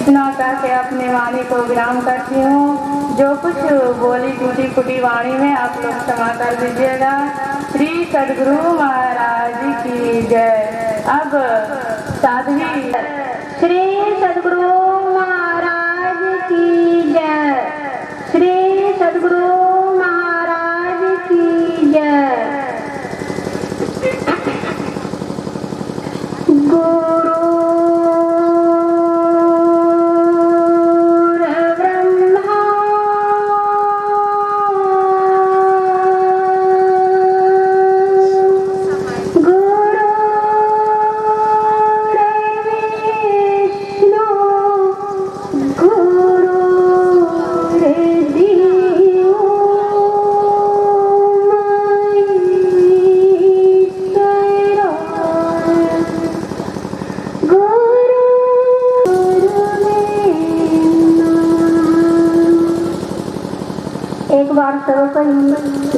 इतना करके अपने वाणी को विराम करती हूँ। जो कुछ बोली टूटी फूटी वाणी में आप लोग क्षमा कर दीजिएगा। श्री सद्गुरु महाराज की जय। अब साध्वी श्री सद्गुरु महाराज की जय। श्री सद्गुरु महाराज की जय। गुरु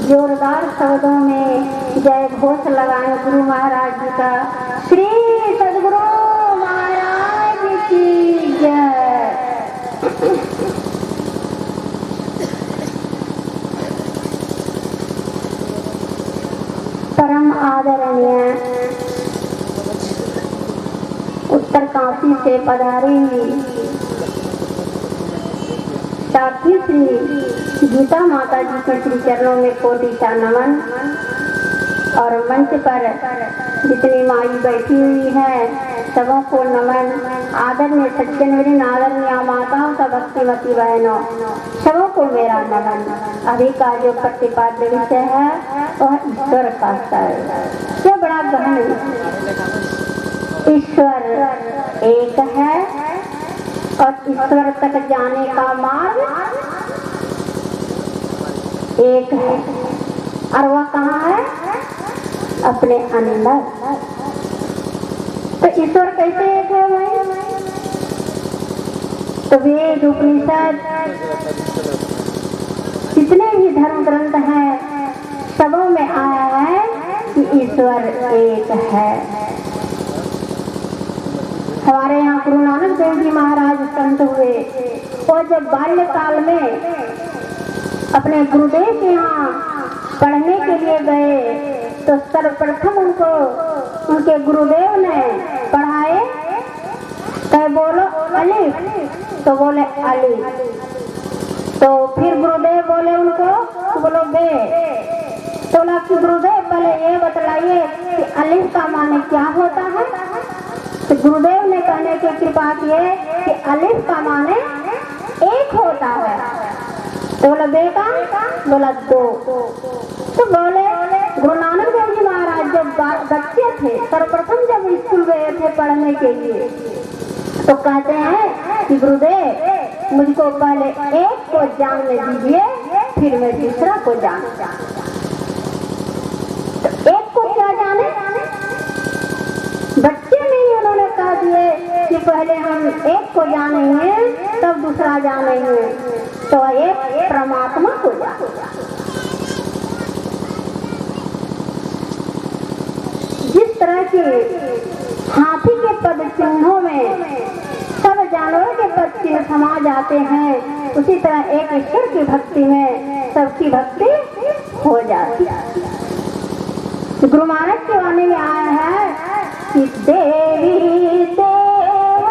जोरदार शब्दों में जय घोष लगाए गुरु महाराज जी का। श्री सद्गुरु महाराज की जय। परम आदरणीय उत्तरकाशी से पधारी साथी श्री गीता माता जी के श्री चरणों में कोटि का नमन। और मंच पर जितनी माई बैठी हुई है सबों को नमन। आदरणीय सज्जन मेरी आदरणीय माताओं का भक्तिमती बहनों सबों को मेरा नमन। अभी का जो प्रतिपाद्य विषय है वह ईश्वर का है। ये बड़ा गहन ईश्वर एक है और ईश्वर तक जाने का मार्ग एक है। और वह कहाँ है? अपने अंदर। तो ईश्वर कैसे एक है भाई? तो वेद उपनिषद जितने भी धर्म ग्रंथ हैं सबों में आया है कि ईश्वर एक है। हमारे यहाँ गुरु नानक देव जी महाराज संत हुए और जब बाल्यकाल में अपने गुरुदेव के यहाँ पढ़ने के लिए गए तो सर्वप्रथम उनको उनके गुरुदेव ने पढ़ाए। कहे बोलो अलिफ, तो बोले अलिफ। तो फिर गुरुदेव बोले उनको तो बोलो बे। तो बोला कि गुरुदेव पहले ये बतलाइए कि अलिफ का माने क्या होता है। तो गुरुदेव ने कहने की कृपा किए कि अलिफ का माने एक होता है। तो बोला बेटा, बोला दो। तो बोले गुरु नानक देव जी महाराज जब बच्चे थे सर्वप्रथम जब स्कूल गए थे पढ़ने के लिए तो कहते हैं कि गुरुदेव मुझको पहले एक को जानने दीजिए फिर मैं दूसरा को जानूंगा। तो एक को क्या जाने? बच्चे नहीं उन्होंने कह दिए कि पहले हम एक को जानेंगे तब दूसरा जानेंगे। तो एक परमात्मा को जाने। जिस तरह के हाथी के पद चिन्हों में सब जानवरों के पद चिन्ह समा जाते हैं उसी तरह एक ईश्वर की भक्ति में सबकी भक्ति हो जाती है। गुरु महाराज के वाणी में आया है कि देवी देव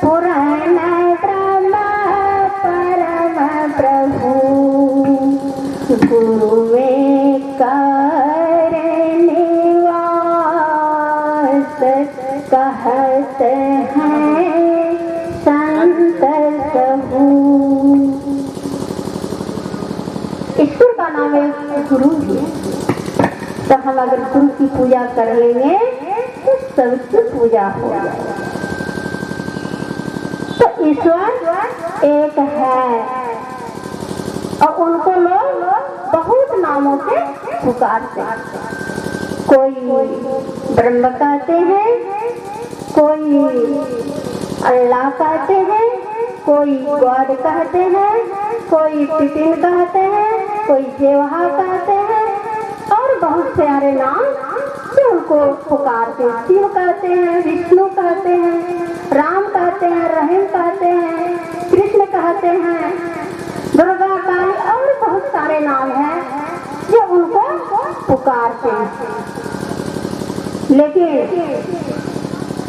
पुराण ब्रह्म परम प्रभु गुरु में कर निवास कहते हैं संत सबू। ईश्वर का नाम है गुरु है। तो हम अगर गुरु की पूजा कर लेंगे तो सबकी पूजा हो जाएगी। तो ईश्वर एक है और उनको लोग बहुत नामों से पुकारते हैं। कोई ब्रह्म कहते हैं, कोई अल्लाह कहते हैं, कोई गॉड कहते हैं, कोई टिटिन कहते हैं, कोई जेवहा कहते हैं और बहुत सारे नाम तो उनको पुकारते हैं। शिव कहते हैं, विष्णु कहते हैं, राम कहते हैं, रहीम कहते हैं, कृष्ण कहते हैं, दुर्गा, काली और बहुत सारे नाम हैं जो उनको पुकारते हैं। लेकिन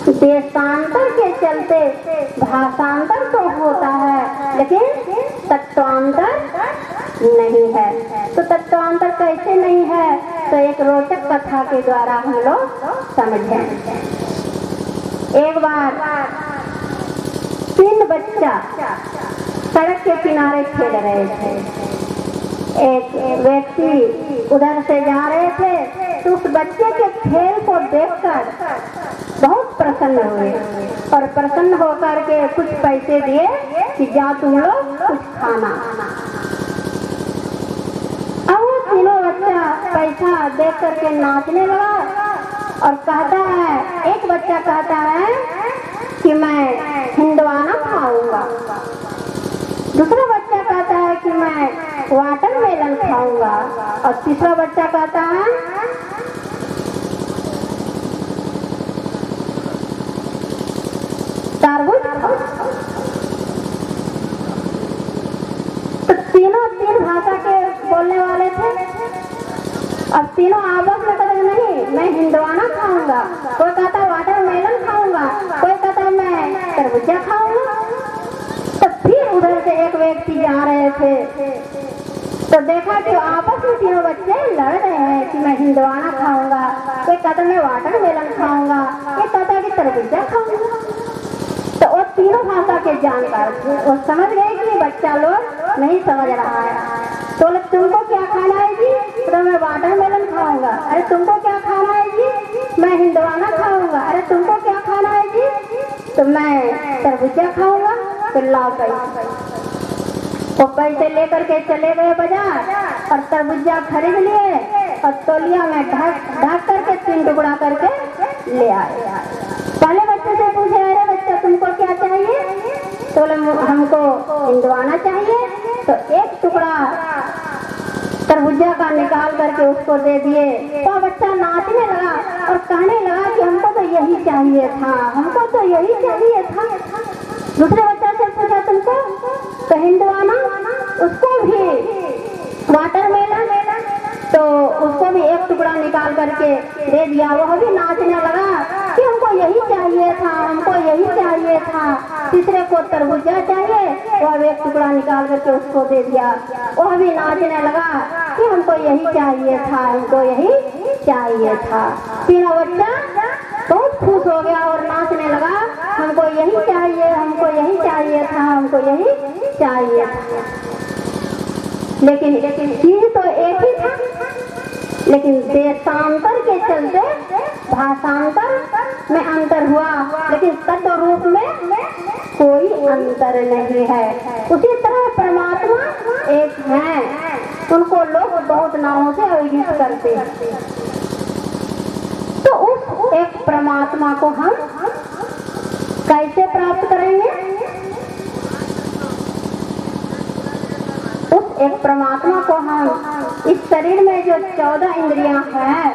देशांतर के चलते भाषांतर तो होता है, लेकिन तत्वांतर नहीं है। तो तत्वांतर कैसे नहीं है, तो एक रोचक कथा के द्वारा हम लोग समझें। एक बार 3 बच्चा सड़क के किनारे खेल रहे थे। एक व्यक्ति उधर से जा रहे थे तो उस बच्चे के खेल को देखकर बहुत प्रसन्न हुए और प्रसन्न होकर के कुछ पैसे दिए कि जा तुम लोग कुछ खाना। अब वो तीनों बच्चा पैसा देख करके नाचने लगा और कहता है, एक बच्चा कहता है कि मैं हिंदवाना खाऊंगा, दूसरा बच्चा कहता है कि मैं वाटरमेलन खाऊंगा और तीसरा बच्चा कहता है तरबूज खाऊंगा। तो तीनों 3 भाषा के बोलने वाले थे। अब तीनों आपस में कहते नहीं मैं हिंदवाना खाऊंगा, कोई कहता वाटरमेलन खाऊंगा, कोई कहता मैं तरबूजा खाऊंगा। तो फिर उधर से एक व्यक्ति जा रहे थे तो देखा कि आपस में तीनों बच्चे लड़ रहे हैं कि मैं हिंदवाना खाऊंगा, कोई कहता मैं वाटरमेलन खाऊंगा, कोई कहता कि तरबूजा खाऊंगा। तो वो तीनों भाषा के जानकार थे, वो समझ गए कि बच्चा लोग नहीं समझ रहा है। तो बोले तुमको क्या खाना है जी, तो मैं वाटरमेलन खाऊंगा। अरे तुमको क्या खाना है जी, मैं हिंदवाना खाऊंगा। अरे तुमको क्या खाना है जी, तो मैं तरबूजा खाऊंगा। तो लाओ पैसे, वो पैसे लेकर के चले गए बाजार और तरबूजा खरीद लिए और तौलिया में ढक करके 3 टुकड़ा करके ले आए। पहले बच्चे से पूछे, अरे बच्चा तुमको क्या चाहिए, तो बोले हमको हिंदवाना चाहिए। तो 1 टुकड़ा तरबूजा का निकाल करके उसको दे दिए। तो बच्चा नाचने लगा और कहने लगा कि हमको तो यही चाहिए था, हमको तो यही चाहिए था। दूसरे बच्चा से पूछा तुमको, तो हिंदवाना, उसको भी वाटरमेलन, तो उसको भी 1 टुकड़ा निकाल करके दे दिया। वह भी नाचने लगा कि हमको यही चाहिए था, हमको यही चाहिए था। तीसरे को तरबूजा चाहिए, वह 1 टुकड़ा निकाल करके उसको दे दिया। वह भी नाचने लगा कि हमको यही चाहिए था, हमको यही चाहिए था। तीनों बच्चा बहुत खुश हो गया और नाचने लगा, हमको यही चाहिए, हमको यही चाहिए था, हमको यही चाहिए था। लेकिन चीज तो एक ही था, लेकिन देशांतर के चलते भाषांतर में अंतर हुआ, लेकिन तत्व रूप में कोई अंतर नहीं है। उसी तरह परमात्मा एक है, उनको लोग बहुत नामों से अभिहित करते हैं। तो उस एक परमात्मा को हम कैसे प्राप्त करेंगे? उस एक परमात्मा को हम इस शरीर में जो 14 इंद्रियां हैं,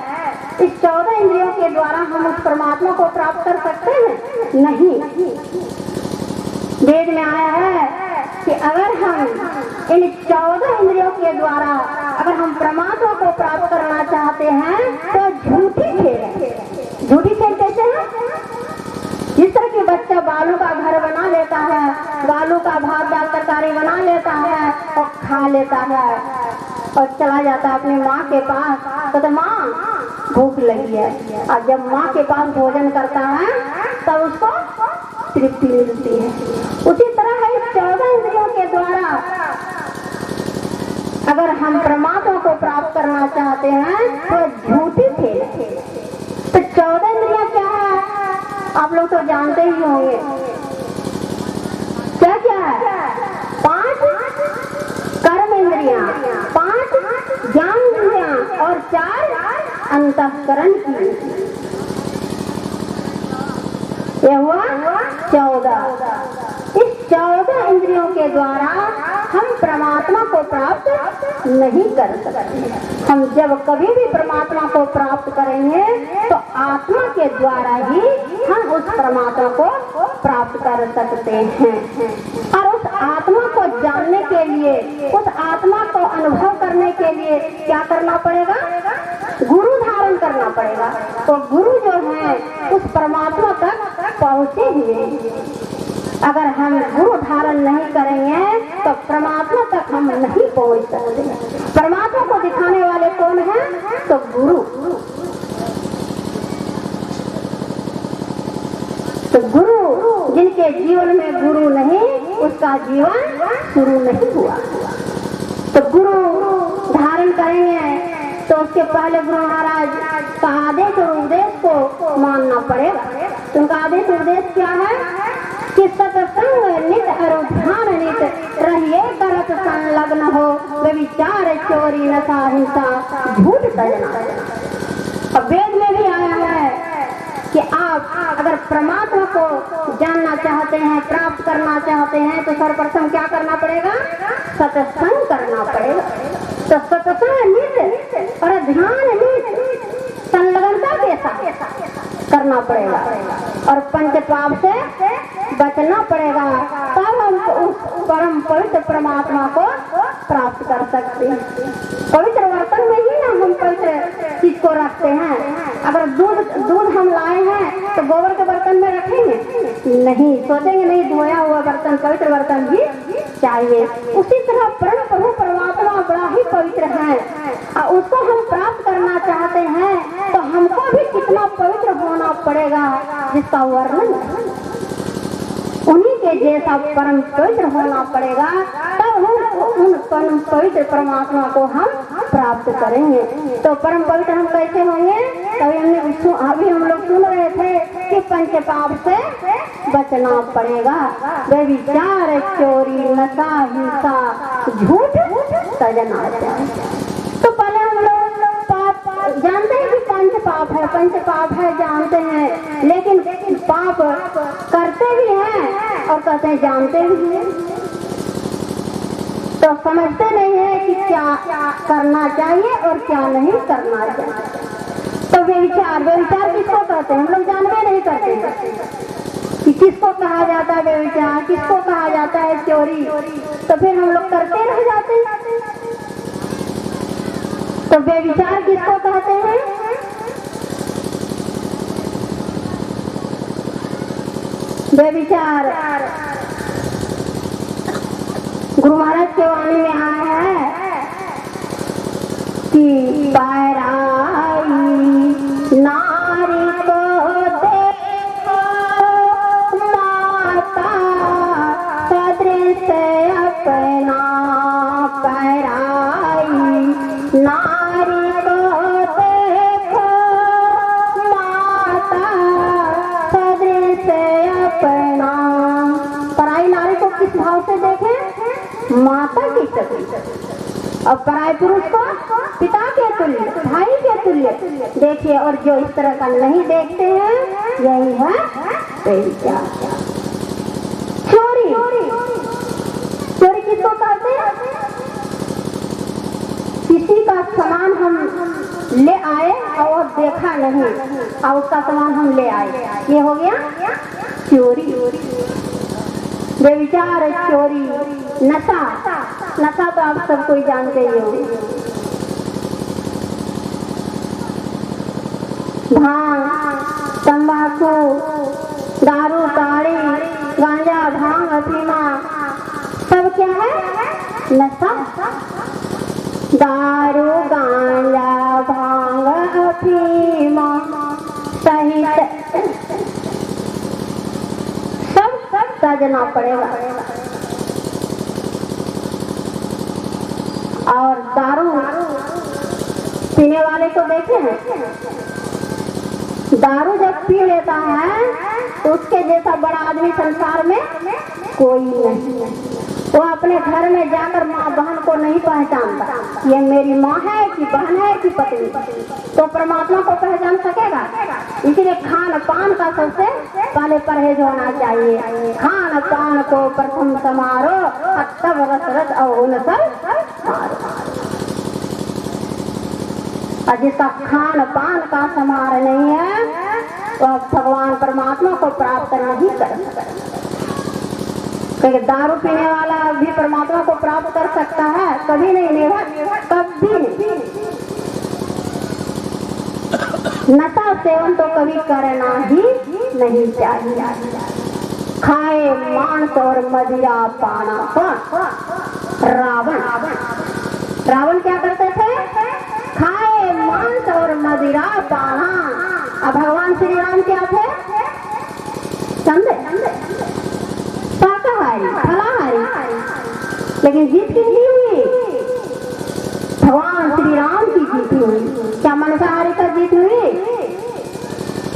इस 14 इंद्रियों के द्वारा हम उस परमात्मा को प्राप्त कर सकते हैं? नहीं। वेद में आया है कि अगर हम इन 14 इंद्रियों के द्वारा अगर हम परमात्मा को प्राप्त करना चाहते हैं तो झूठी खेल है। झूठी खेल कैसे है? जिस तरह की बच्चा बालू का घर बना लेता है, बालू का भात दाल तरकारी बना लेता है और खा लेता है और चला जाता है अपनी माँ के पास, तो माँ भूख लगी है। और जब माँ के पास भोजन करता है तब उसको तृप्ति मिलती है। उसी तरह है 14 इंद्रियों के द्वारा अगर हम परमात्मा को प्राप्त करना चाहते हैं तो झूठी खेल है। तो 14 इंद्रियां क्या है आप लोग तो जानते ही होंगे। क्या क्या है? 5 कर्म इंद्रियां, 5 ज्ञान इंद्रियां और 4 अंतःकरण की। ये हुआ 14। इस 14 इंद्रियों के द्वारा हम परमात्मा को प्राप्त नहीं कर सकते। हम जब कभी भी परमात्मा को प्राप्त करेंगे तो आत्मा के द्वारा ही हम उस परमात्मा को प्राप्त कर सकते हैं। और उस आत्मा को जानने के लिए, उस आत्मा को अनुभव करने के लिए क्या करना पड़ेगा? गुरु धारण करना पड़ेगा। तो गुरु जो है उस परमात्मा तक पहुँचे हुए हैं। अगर हम गुरु धारण नहीं करेंगे तो परमात्मा तक हम नहीं पहुंच सकते। परमात्मा को दिखाने वाले कौन है? तो गुरु। तो गुरु जिनके जीवन में गुरु नहीं, उसका जीवन शुरू नहीं हुआ। तो गुरु धारण करेंगे तो उसके पहले गुरु महाराज का आदेश और उपदेश को मानना पड़ेगा। उनका आदेश उपदेश क्या है कि सत्संग नित और ध्यान नित रहिए, करत संलग्न हो, व्यभिचार चोरी नशा हिंसा झूठ तजना। अब वेद में भी आया है कि आप अगर परमात्मा को जानना चाहते हैं, प्राप्त करना चाहते हैं तो सर्वप्रथम क्या करना पड़ेगा? सत्संग करना पड़ेगा। तो सत्संग नित और ध्यान नित संलग्नता के साथ करना पड़ेगा और पंच पाप से बचना पड़ेगा। तब हम उस परम पवित्र परमात्मा को प्राप्त कर सकते हैं। पवित्र बर्तन में ही ना हम पवित्र चीज को रखते हैं। अगर दूध हम लाए हैं तो गोबर के बर्तन में रखेंगे नहीं, सोचेंगे नहीं धोया हुआ बर्तन, पवित्र बर्तन भी चाहिए। उसी तरह परम प्रभु परमात्मा बड़ा ही पवित्र है और उसको हम प्राप्त करना चाहते हैं तो हमको भी कितना पवित्र होना पड़ेगा जिसका वर्णन। उन्हीं के जैसा परम पवित्र होना पड़ेगा, तब हम उन परम पवित्र परमात्मा को हम प्राप्त करेंगे। तो परम पवित्र हम कैसे होंगे? अभी हम लोग सुन रहे थे कि पंच पाप से बचना पड़ेगा। व्यभिचार चोरी नशा हिंसा झूठ तजना। तो पहले हम लोग जानते हैं कि पंच पाप है जानते हैं, लेकिन पाप करते भी हैं और कहते हैं जानते भी हैं। तो समझते नहीं है कि क्या करना चाहिए और क्या नहीं करना चाहिए। तो व्यभिचार किसको कहते हैं? हम लोग जानते नहीं करते कि किसको कहा जाता है व्यभिचार, किसको कहा जाता है चोरी। तो फिर हम लोग करते रह जाते हैं। तो व्यभिचार किसको कहते हैं? व्यभिचार गुरु महाराज के वाणी में आया है कि पैराई नारी को देखो माता सदृश अपना। पैराई नारी को देखो माता सदृश अपना। पराई नारी को किस भाव से देखे? माता की तरह। और पराई पुरुष को पिता के तुल्य, भाई के तुल्य देखिए। और जो इस तरह का नहीं देखते हैं यही है व्यभिचार। चोरी किसको कहते हैं? किसी का सामान हम ले आए और वो देखा नहीं और उसका सामान हम ले आए, ये हो गया चोरी। व्यभिचार चोरी नशा तो आप सब कोई जानते ही हो। भांग, तंबाकू, दारू, ताड़ी, गांजा, भांग, अफीमा सब क्या है? नशा। दारू, गांजा, भांग, अफीमा सहित सब सजना पड़ेगा। और दारू पीने वाले को देखे हैं? दारू जब पी लेता है तो उसके जैसा बड़ा आदमी संसार में कोई नहीं है। वो अपने घर में जाकर माँ बहन को नहीं पहचानता, ये मेरी माँ है कि बहन है कि पत्नी, तो परमात्मा को पहचान सकेगा। इसलिए खान पान का सबसे पहले परहेज होना चाहिए। खान पान को प्रथम समारो, तब रस रस और और जिसका खान पान का समार नहीं है वह भगवान परमात्मा को प्राप्त नहीं कर सकता। क्योंकि दारू पीने वाला भी परमात्मा को प्राप्त कर सकता है, कभी नहीं लेगा, कभी नहीं। नशा सेवन तो कभी करना ही नहीं चाहिए। खाए मांस और मदिरा पाना। रावण रावण क्या करते थे? खाए मांस और मदिरा पाना। अब भगवान श्री राम क्या थे? समझे? शाकाहारी, फलाहारी। लेकिन जीत किसकी हुई? भगवान श्री राम की जीत हुई। क्या मांसाहारी का जीत हुई?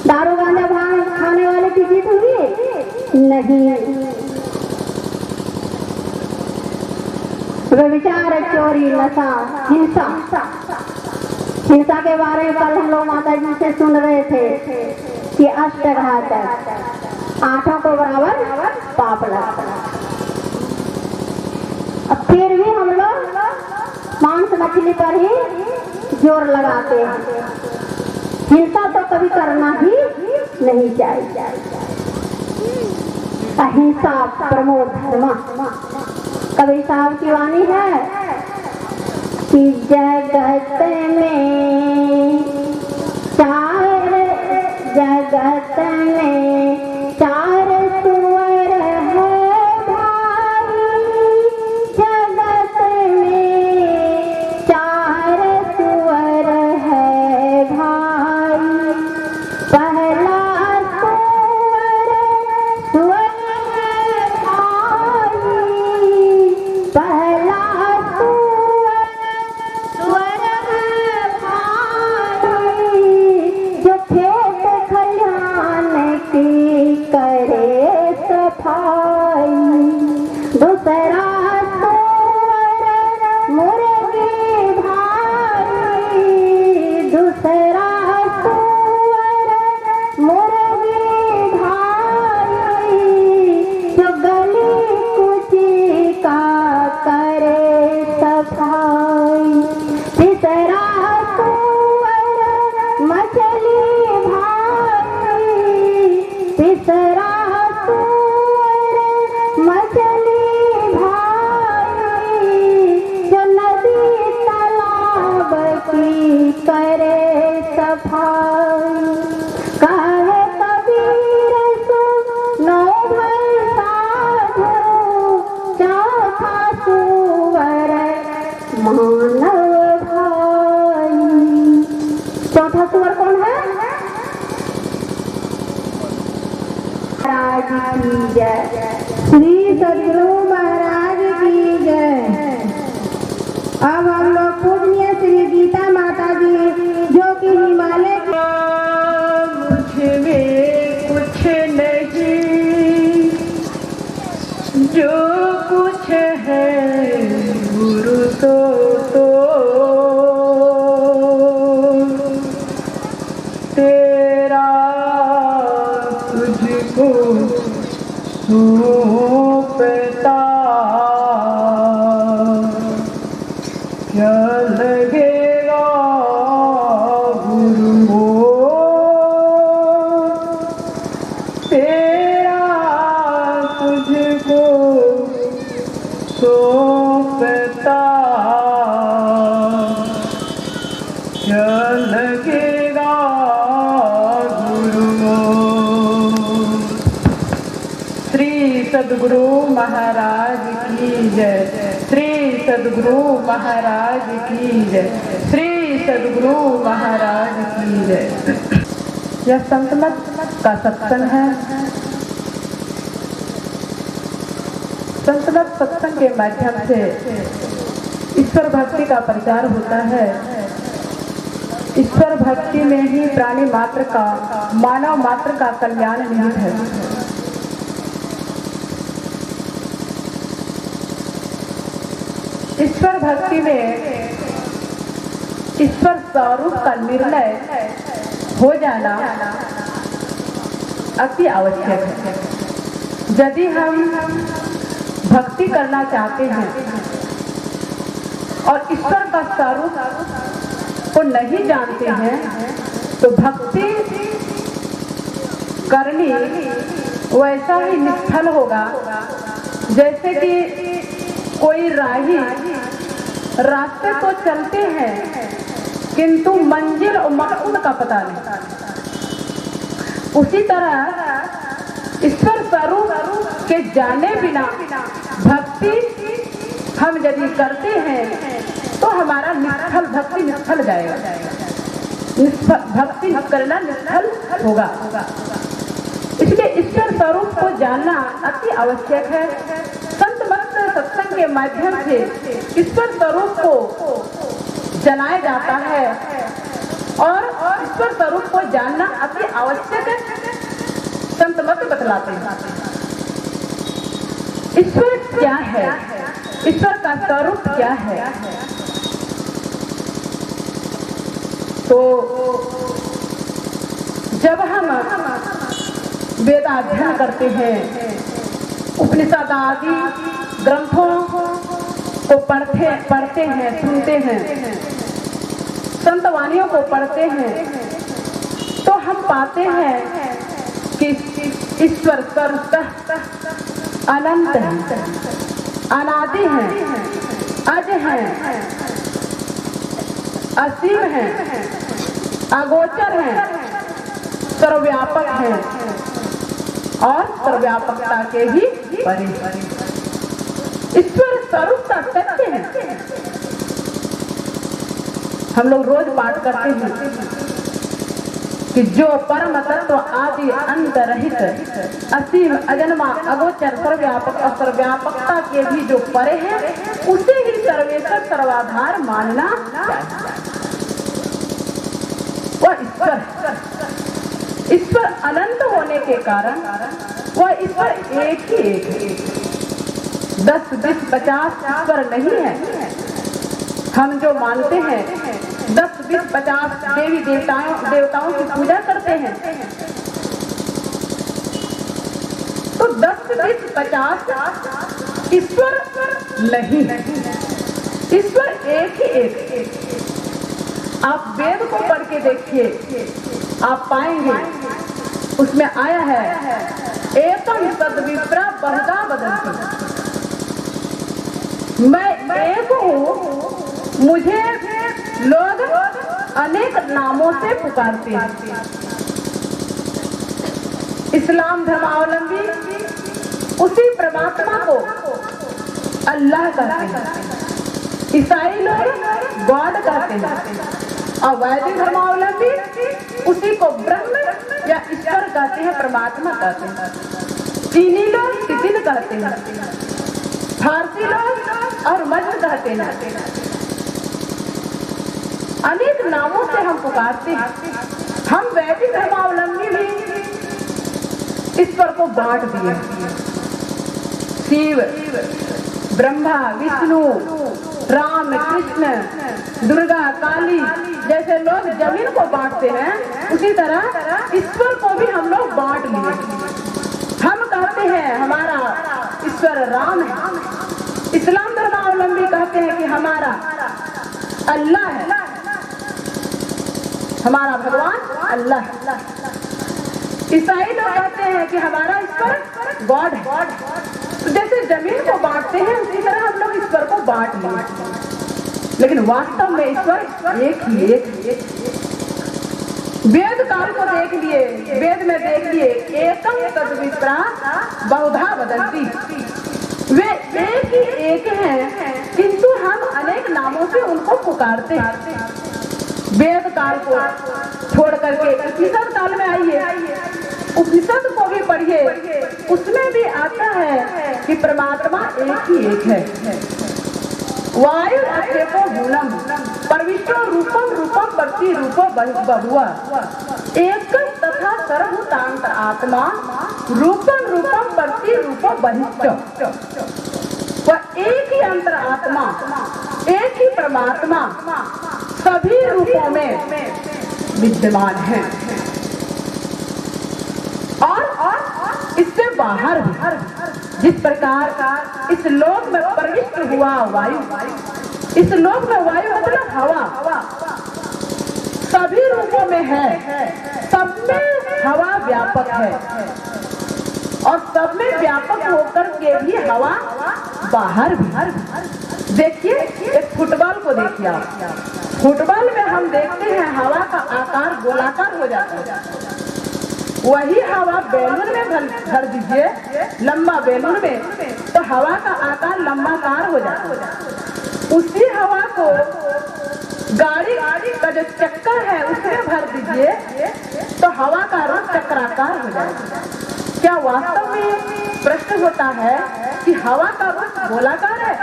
दारू गांजा भांग खाने वाले की जीत हुई? नहीं। व्यभिचार, चोरी, नशा, हिंसा। हिंसा के बारे में कल हम लोग माता जी से सुन रहे थे कि अष्टघातक, आठों को बराबर पाप लगता। अब फिर भी हम लोग मांस मछली पर ही जोर लगाते हैं। हिंसा तो कभी करना ही नहीं चाहिए। अहिंसा परमो धर्म। कबीर साहब की वाणी है कि जगत में चार, जगत में चार सुअर है भाई, जगत में चार सुअर है भाई। पहला सुअर सुअर है भाई, पहला सुअर है भाई, जो खेत खलिहान की करे सफाई। दूसरा सुअर मुर्गी भाई, दूसरा सुअर मुर्गी भाई, जो गली कुची का करे सफाई। तीसरा सुअर मछली भाई, तीसरा सुअर मछली भाई, जो नदी तालाब की करे सफाई। कहे कबीर सुनो भाई साधु, चौथा सुअर मानव भाई। चौथा सुअर कौन है? महाराज की जय, श्री सद्गुरु महाराज की जय। अब हम लोग पूजनीय श्री गीता माता जी जो कि हिमालय मुझ में कुछ नहीं, जो कुछ है गुरु तो तेरा तुझको सौंपता। क्या लगेगा गुरु को तेरा तुझको सौंपता। क्या लगेगा गुरु को। श्री सद्गुरु महाराज की जय, श्री सद्गुरु महाराज की जय, श्री सद्गुरु महाराज की जय। यह संतमत का सत्संग है। संतमत सत्संग के माध्यम से ईश्वर भक्ति का प्रचार होता है। ईश्वर भक्ति में ही प्राणी मात्र का, मानव मात्र का कल्याण निहित है। ईश्वर भक्ति में ईश्वर स्वरूप का निर्णय हो जाना अति आवश्यक है। यदि हम भक्ति करना चाहते हैं और ईश्वर का स्वरूप को नहीं जानते हैं तो भक्ति करनी वैसा ही निष्फल होगा जैसे कि कोई राही रास्ते तो चलते हैं किंतु मंजिल और मकसद का पता नहीं। उसी तरह ईश्वर स्वरूप के जाने बिना भक्ति हम यदि करते हैं तो हमारा निष्फल भक्ति निष्फल जाएगा, भक्ति करना निष्फल होगा। इसलिए ईश्वर स्वरूप को जानना अति आवश्यक है। संत भक्त सत्संग के माध्यम से ईश्वर स्वरूप को जनाया जाता है और ईश्वर स्वरूप को जानना अति आवश्यक है। संत मत बतलाते हैं ईश्वर क्या है, ईश्वर का स्वरूप क्या है। तो जब हम वेदाध्ययन करते हैं, उपनिषद आदि ग्रंथों को पढ़ते हैं, सुनते हैं, संत वाणियों को पढ़ते हैं तो हम पाते हैं कि ईश्वर सर्वतः अनंत है, अनादि है, अज है, असीम है, अगोचर है, सर्वव्यापक है और सर्वव्यापकता के भी परे। ईश्वर स्वरूप का सत्य है। हम लोग रोज पाठ करते हैं कि जो परम तत्व आदि अंत रहित असीम अजन्मा अगोचर सर्वव्यापक और सर्वव्यापकता के भी जो परे है उसे ही सर्वेश्वर सर्वाधार मानना चाहिए। वह ईश्वर अनंत होने के कारण वह ईश्वर एक ही एक है। 10, 20, 50 ईश्वर नहीं है। हम जो मानते हैं 10, 20, 50 देवी देवताओं की पूजा करते हैं तो 10, 20, 50 ईश्वर नहीं है। ईश्वर एक ही एक है। आप वेद को पढ़ के देखिए, आप पाएंगे उसमें आया है एकम सद्विप्रा बहुधा बदंती। मैं एक हूँ, मुझे लोग अनेक नामों से पुकारते हैं। इस्लाम धर्मावलंबी उसी परमात्मा को अल्लाह कहते हैं, ईसाई लोग गॉड कहते हैं और वैदिक धर्मावलंबी उसी को ब्रह्म या ईश्वर कहते हैं, परमात्मा कहते हैं। चीनी लोग तितिन कहते हैं, फारसी लोग और मज्ज कहते हैं। अनेक नामों से हम पुकारते हैं। हम वैदिक धर्मावलंबी भी ईश्वर को बांट दिए। शिव, ब्रह्मा, विष्णु, राम, कृष्ण, दुर्गा, काली जैसे लोग जमीन को बांटते हैं उसी तरह ईश्वर को भी हम लोग बांट लिए। हम कहते हैं हमारा ईश्वर राम है, इस्लाम धर्मावलंबी कहते हैं कि हमारा अल्लाह है, हमारा भगवान अल्लाह है। ईसाई लोग कहते हैं कि हमारा ईश्वर गॉड है। तो जैसे जमीन को बांटते हैं उसी तरह हम लोग ईश्वर को बांट लिए, लेकिन वास्तव में ईश्वर एक ही एक। वेद काल को देख लिए, वेद में देख लिए एकम तद्विप्रा बहुधा बदंती। वे एक ही एक हैं किंतु हम अनेक नामों से उनको पुकारते हैं। वेद काल को छोड़ करके उपनिषद काल में आइए, उपनिषद को भी पढ़िए, उसमें भी आता है कि परमात्मा एक ही एक है। वायु अक्षेपो गुणम परविष्टो रूपम रूपम प्रति रूपो बहुआ एक तथा सर्वभूतांत आत्मा रूपम रूपम प्रति रूपो बहिष्ठ। वह एक ही अंतरात्मा, एक ही परमात्मा सभी रूपों में विद्यमान है। और इससे बाहर भी जिस प्रकार इस लोक में प्रविष्ट हुआ वायु, इस लोक में वायु मतलब हवा सभी रूपों में है, सब में हवा व्यापक है और सब में व्यापक होकर के भी हवा बाहर भी। देखिए एक फुटबॉल को देखिए आप, फुटबॉल में हम देखते हैं हवा का आकार गोलाकार हो जाता है, वही हवा बैलून में भर दीजिए, लंबा बैलून में, तो हवा का आकार लंबाकार हो जाता है। उसी हवा को गाड़ी का जो चक्कर है उसमें भर दीजिए तो हवा का रंग चक्राकार हो जाएगा। क्या वास्तव में प्रश्न होता है कि हवा का रूप गोलाकार है,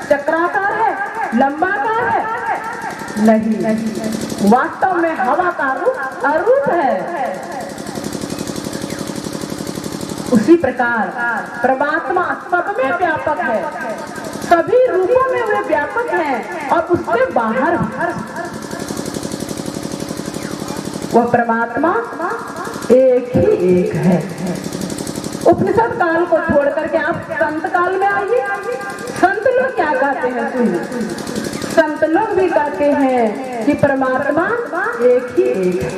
चक्राकार है, लंबाकार है? नहीं, वास्तव में हवा का रूप अरूप है। उसी प्रकार परमात्मा सब में व्यापक है, सभी रूपों में वे व्यापक हैं और उससे बाहर वह परमात्मा एक ही एक है। उपनिषद काल को छोड़ करके आप संत काल में आइए, संत लोग क्या कहते हैं सुनिए। संत लोग भी कहते हैं कि परमात्मा एक ही एक है।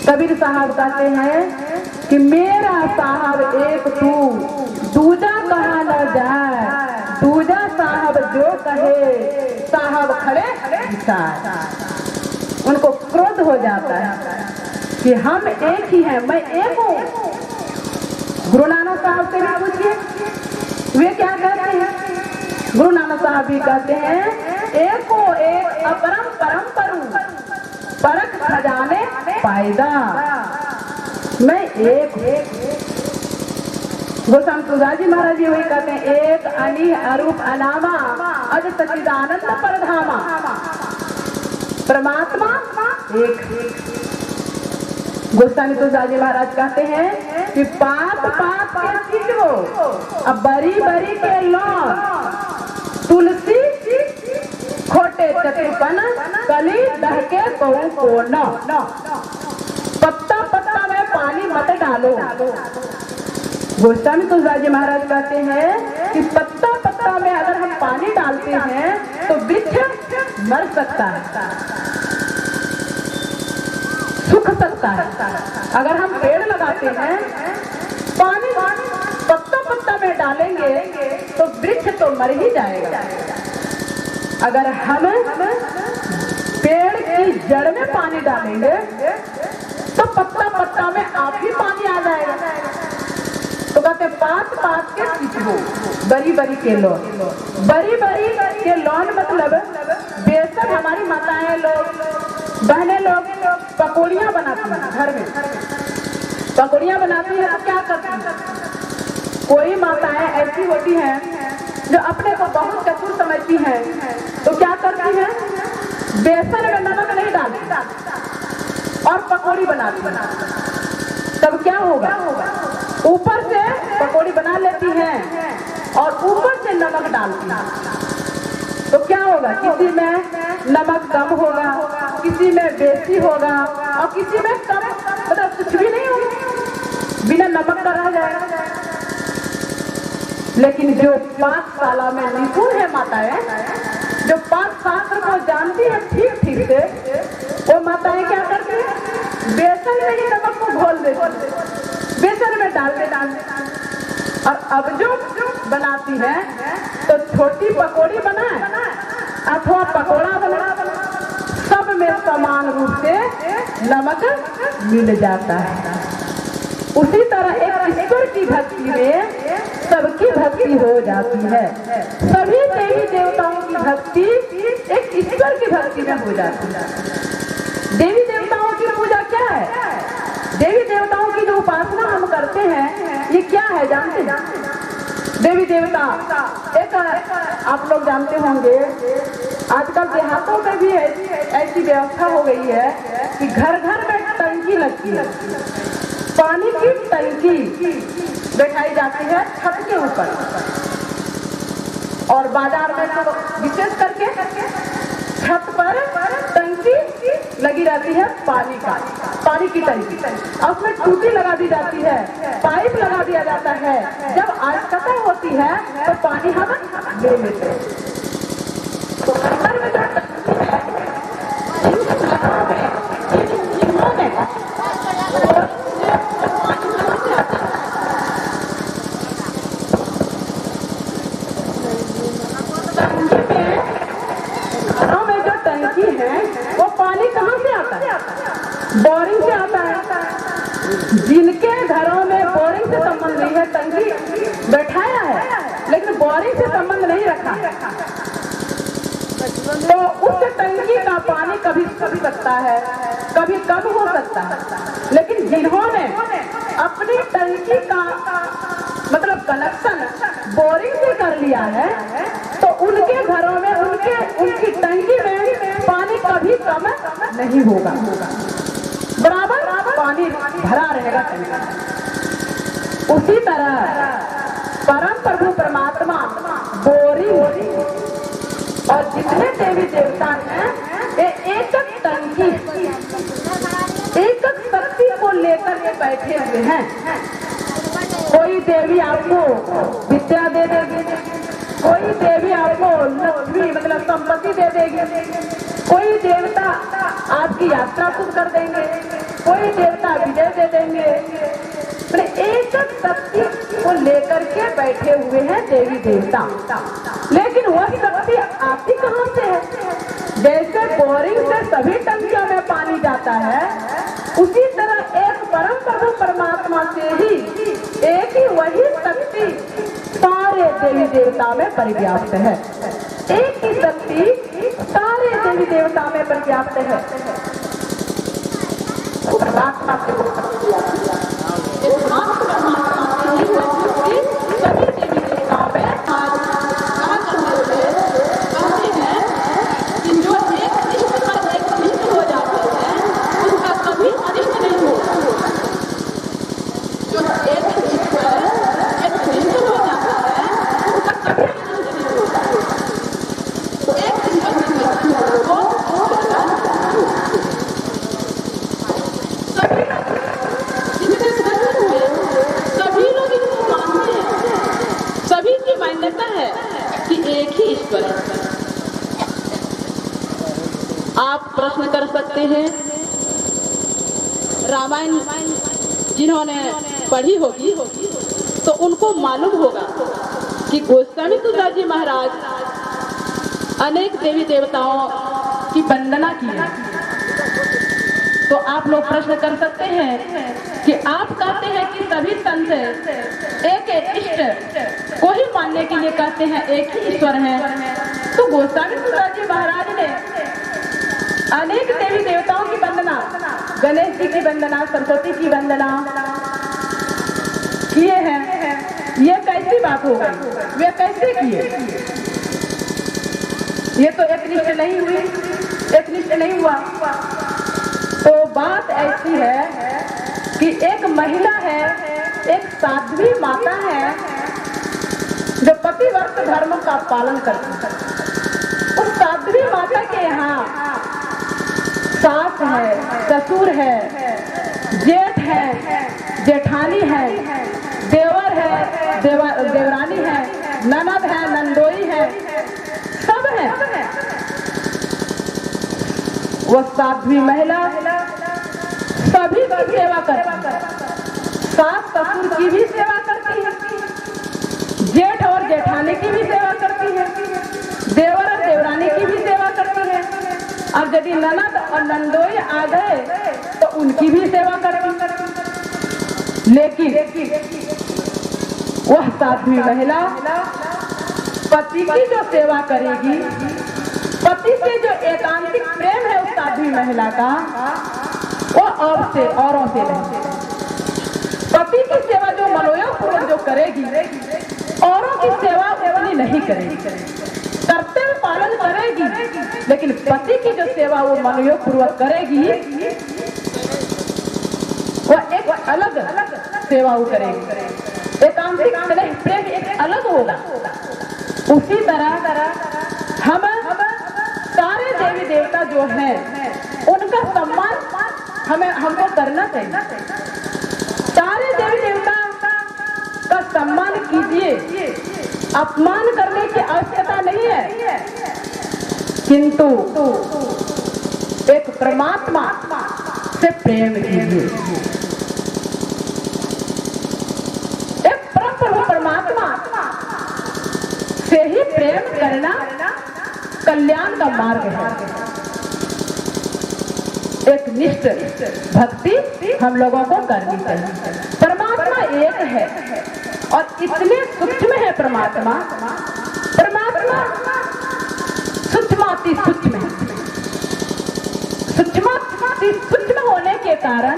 कबीर साहब कहते हैं कि मेरा साहब एक तू, दूजा कहा न जाए, दूजा साहब जो कहे साहब खड़े विचार। उनको क्रोध हो जाता है कि हम एक ही हैं, मैं एक हूँ। गुरु नानक साहब से भी पूछिए, वे क्या कहते हैं? गुरु नानक साहब भी कहते हैं एको एक अपरम परम परु, परख खजाने फायदा, मैं एक हूँ। गोस्वामी तुलसीदास जी महाराज जी वही कहते हैं एक अनि अरूप अनामा अज सच्चिदानंद परधामा। परमात्मा एक। गोस्वामी तुलसीदास जी महाराज कहते हैं कि पात पात के चिटो अब बरी बरी के लौन, तुलसी खोटे चतुरपन कली दहके कहूं को न, पत्ता पत्ता में पानी मत डालो। गोस्वामी तुलसीदास जी महाराज कहते हैं कि पत्ता पत्ता में अगर हम पानी डालते हैं तो वृक्ष मर सकता है, सूख सकता है। अगर हम पेड़ लगाते हैं, पानी पत्ता पत्ता में डालेंगे तो वृक्ष तो मर ही जाएगा। अगर हम पेड़ की जड़ में पानी डालेंगे तो पत्ता पत्ता में आप ही पानी आ जाएगा। तो कहते पात पात के चिचो बरी बरी के लौन, बरी बरी के लौन मतलब बेसन। हमारी माताएं लोग, बहनें लोग पकौड़ियाँ बनाती हैं घर में, पकौड़ियाँ बनाती है तो क्या करती हैं? कोई माताएं ऐसी होती हैं जो अपने को बहुत चतुर समझती हैं, तो क्या करती हैं? बेसन में नमक नहीं डालती और पकौड़ी बनाती हैं। तब क्या होगा? ऊपर से पकौड़ी बना लेती हैं और ऊपर से नमक डालती हैं। तो क्या होगा? किसी में नमक कम होगा, किसी में बेसी होगा और किसी में कम, मतलब कुछ भी नहीं होगा, बिना नमक का रह जाएगा। लेकिन जो पाकशाला में निपुण है माताएं, जो पाक शास्त्र को जानती है ठीक ठीक से, वो माताएं क्या करती है? बेसन में ही नमक को घोल देती है, बेसन में डाल दे। और अब जो बनाती है तो छोटी पकौड़ी बनाए अथवा पकौड़ा बनाए, सब में समान रूप से नमक मिल जाता है। उसी तरह एक ईश्वर की भक्ति में सबकी भक्ति हो जाती है। सभी देवी देवताओं की भक्ति एक ईश्वर की भक्ति में हो जाती है। देवी देवताओं की पूजा क्या है? देवी देवताओं की जो उपासना हम करते हैं ये क्या है जानते हैं? देवी देवता एक आप लोग जानते होंगे, आजकल देहातों में भी ऐसी व्यवस्था हो गई है कि घर घर में टंकी लगती है, पानी की टंकी बैठाई जाती है छत के ऊपर। बाजार में तो विशेष करके छत पर टंकी लगी रहती है पानी की टंकी, और उसमें टूटी लगा दी जाती है, पाइप लगा दिया जाता है। जब आवश्यकता होती है तो पानी हम ले लेते हैं। तो अंदर में जो टंकी है वो पानी कहाँ से आता है? बोरिंग से आता है। जिनके घरों में बोरिंग से संबंध नहीं है, टंकी बैठाया है लेकिन बोरिंग से संबंध नहीं रखा, तो उस टंकी का पानी कभी सकता है, कभी कम हो सकता है। लेकिन जिन्होंने अपनी टंकी का मतलब कनेक्शन बोरिंग से कर लिया है, तो उनके घरों में उनकी टंकी में पानी कभी कम नहीं होगा, बराबर पानी भरा रहेगा टंकी। उसी तरह परम प्रभु परमात्मा बोरिंग और जितने देवी देवता हैं ये एक टंकी, एक शक्ति को लेकर के बैठे हुए हैं। कोई देवी आपको विद्या दे देगी, कोई देवी आपको लक्ष्मी मतलब संपत्ति दे देगी, कोई देवता आपकी यात्रा शुभ कर देंगे, कोई देवता विजय दे देंगे। एक शक्ति को लेकर के बैठे हुए हैं देवी देवता, लेकिन वह शक्ति आती कहाँ से है? जैसे बोरिंग से सभी टंकियों में पानी जाता है, उसी तरह एक परम प्रभु परमात्मा से ही एक ही वही शक्ति सारे देवी देवता में परिव्याप्त है। एक ही शक्ति सारे देवी देवता में परिव्याप्त है। परमात्मा से सभी देवी देवताओं में जो एक इष्ट पर एक इष्ट हो जाते हैं उनका कभी अनिष्ट नहीं होगा। जो एक इष्ट पर एक इष्ट हो जाता है उनका कभी अनिष्ट नहीं होता। तो एक इष्ट को सभी लोग इनको मानते हैं, सभी की मान्यता है कि एक ही ईश्वर है। आप प्रश्न कर सकते हैं, रामायण जिन्होंने पढ़ी होगी तो उनको मालूम होगा कि गोस्वामी तुलसी जी महाराज अनेक देवी देवताओं की वंदना की है। तो आप लोग प्रश्न कर सकते हैं कि आप कहते हैं कि सभी संत एक इष्ट को ही मानने के लिए कहते हैं एक ही ईश्वर है, तो गोस्वामी तुलसी जी महाराज ने अनेक देवी देवताओं की वंदना, गणेश जी की वंदना, सरस्वती की वंदना किए हैं। ये कैसी बात हो गई? वे कैसे किए? ये तो एकनिष्ठ नहीं हुई, एकनिष्ठ नहीं हुआ। तो बात ऐसी है कि एक महिला है, एक साध्वी माता है जो पतिव्रत धर्म का पालन करती है। उस साध्वी माता के यहाँ सास है, ससुर है, जेठ है, जेठानी है, देवर है, देवरानी है, ननद है, नंदोई है, सब है। वो साध्वी महिला सभी की सेवा करती है, सास ससुर की भी सेवा करती है, जेठ और जेठानी की भी सेवा करती है, देवर और देवरानी की भी सेवा करती है, और यदि ननद और नंदोई आ गए तो उनकी भी सेवा करती। लेकिन वह साध्वी महिला पति की जो सेवा करेगी, पति से जो एकांतिक प्रेम है उस साध्वी महिला का, वो औरों से नहीं। पति की सेवा जो मनोयोग पूर्वक जो करेगी, औरों की सेवा उतनी नहीं करेगी, कर्तव्य पालन करेगी, लेकिन पति की जो सेवा वो मनोयोग पूर्वक करेगी, वह एक अलग सेवा वो करेगी। एकांतिक प्रेम एक अलग होगा, उसी तरह हम सारे देवी देवता जो हैं उनका सम्मान हमको करना चाहिए। सारे देवी देवता का सम्मान कीजिए, अपमान करने की आवश्यकता नहीं है, किंतु एक परमात्मा से प्रेम कीजिए। एक परम प्रभु परमात्मा से ही प्रेम करना कल्याण का मार्ग है। एक निष्ठ भक्ति हम लोगों को करनी चाहिए। परमात्मा एक है और इतने सूक्ष्म है परमात्मा सूक्ष्माति सूक्ष्म है। सूक्ष्माति सूक्ष्म होने के कारण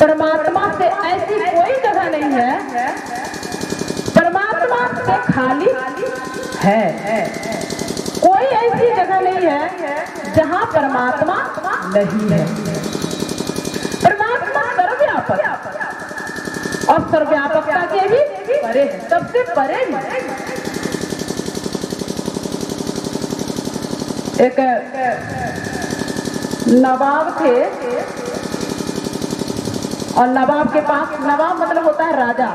परमात्मा से ऐसी कोई जगह नहीं है परमात्मा से खाली है। कोई ऐसी जगह नहीं है जहां परमात्मा नहीं है। परमात्मा सर्वव्यापक और सर्वव्यापकता के भी परे है, सबसे परे है। एक नवाब थे और नवाब के पास, नवाब मतलब होता है राजा,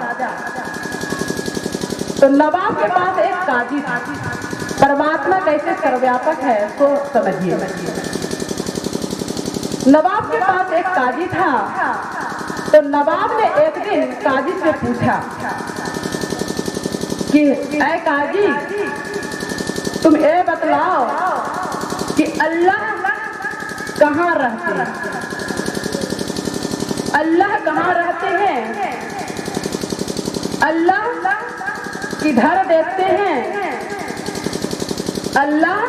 तो नवाब के पास एक काजी था। परमात्मा कैसे सर्वव्यापक है तो समझिए। नवाब के पास एक काजी था, तो नवाब ने एक दिन काजी से पूछा कि ऐ काजी, तुम ये बतलाओ कि अल्लाह कहाँ रहते हैं? अल्लाह कहाँ रहते हैं? अल्लाह किधर देखते हैं? अल्लाह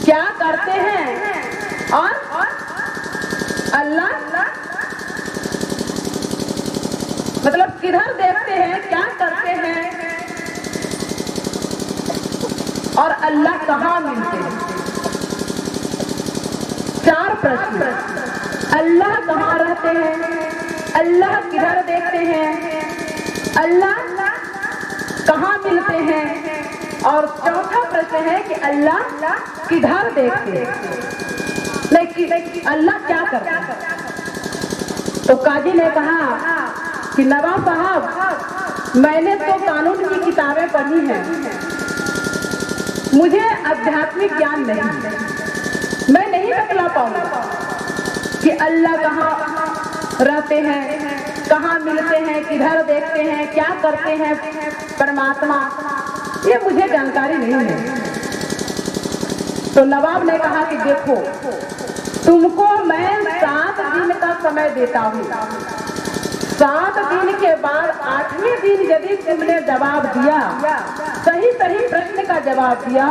क्या करते हैं? और अल्लाह मतलब किधर देखते हैं, क्या करते हैं, और अल्लाह कहाँ मिलते हैं? 4 प्रश्न। अल्लाह कहाँ रहते हैं, अल्लाह किधर देखते हैं, अल्लाह कहाँ मिलते हैं, और चौथा प्रश्न है कि अल्लाह किधर देखते हैं, नहीं अल्लाह क्या करते हैं। तो काजी ने कहा कि नवाब साहब, मैंने तो कानून की किताबें पढ़ी हैं, मुझे आध्यात्मिक ज्ञान नहीं, मैं नहीं बतला पाऊंगा कि अल्लाह कहाँ रहते हैं, कहाँ मिलते हैं, किधर देखते हैं, क्या करते हैं परमात्मा, ये मुझे जानकारी नहीं है। तो नवाब ने कहा कि देखो, तुमको मैं 7 दिन का समय देता हूँ। 7 दिन के बाद 8वें दिन यदि तुमने जवाब दिया, सही प्रश्न का जवाब दिया,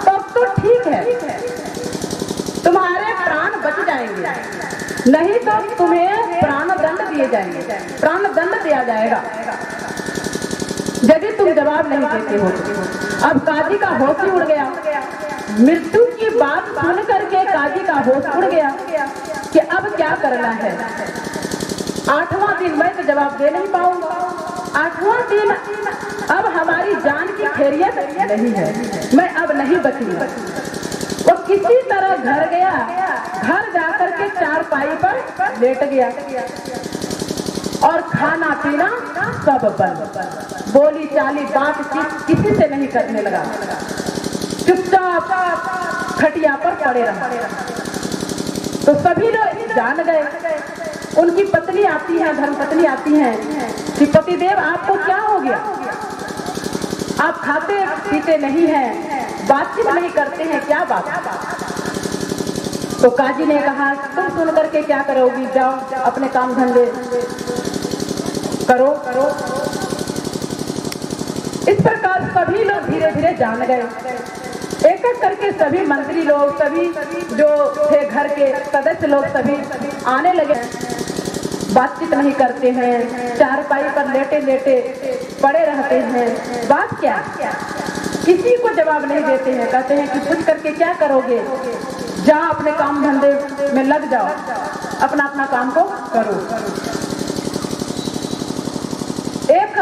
तब तो ठीक है, तुम्हारे प्राण बच जाएंगे, नहीं तो तुम्हें प्राण दंड दिए जाएंगे, प्राण दंड दिया जाएगा यदि तुम जवाब नहीं देते हो। अब काजी का होश ही उड़ गया। मृत्यु की बात सुन करके काजी का होश उड़ गया कि अब क्या करना है। 8वां दिन मैं तो जवाब दे नहीं पाऊंगा, 8वां दिन अब हमारी जान की खैरियत नहीं है, मैं अब नहीं बचूंगा। वो किसी तरह घर गया, घर जाकर के चारपाई पर लेट गया और खाना पीना सब बंद, बोली चाली बातचीत किसी से नहीं करने लगा, चुपचाप खटिया पर पड़े रहा। तो सभी लोग जान गए। उनकी पत्नी आती है, धर्मपत्नी आती है कि पतिदेव आपको क्या हो गया, आप खाते पीते नहीं हैं, बातचीत नहीं करते हैं, क्या बात। तो काजी ने कहा तुम सुन करके क्या करोगी, जाओ अपने काम धंधे करो। इस प्रकार सभी लोग धीरे धीरे जान गए। एक एक करके सभी मंत्री लोग, सभी जो थे घर के सदस्य लोग सभी आने लगे। बातचीत नहीं करते हैं, चारपाई पर लेटे लेटे पड़े रहते हैं। बात क्या, किसी को जवाब नहीं देते हैं। कहते हैं कि पूछ करके क्या करोगे, जाओ अपने काम धंधे में लग जाओ, अपना अपना काम को करो। एक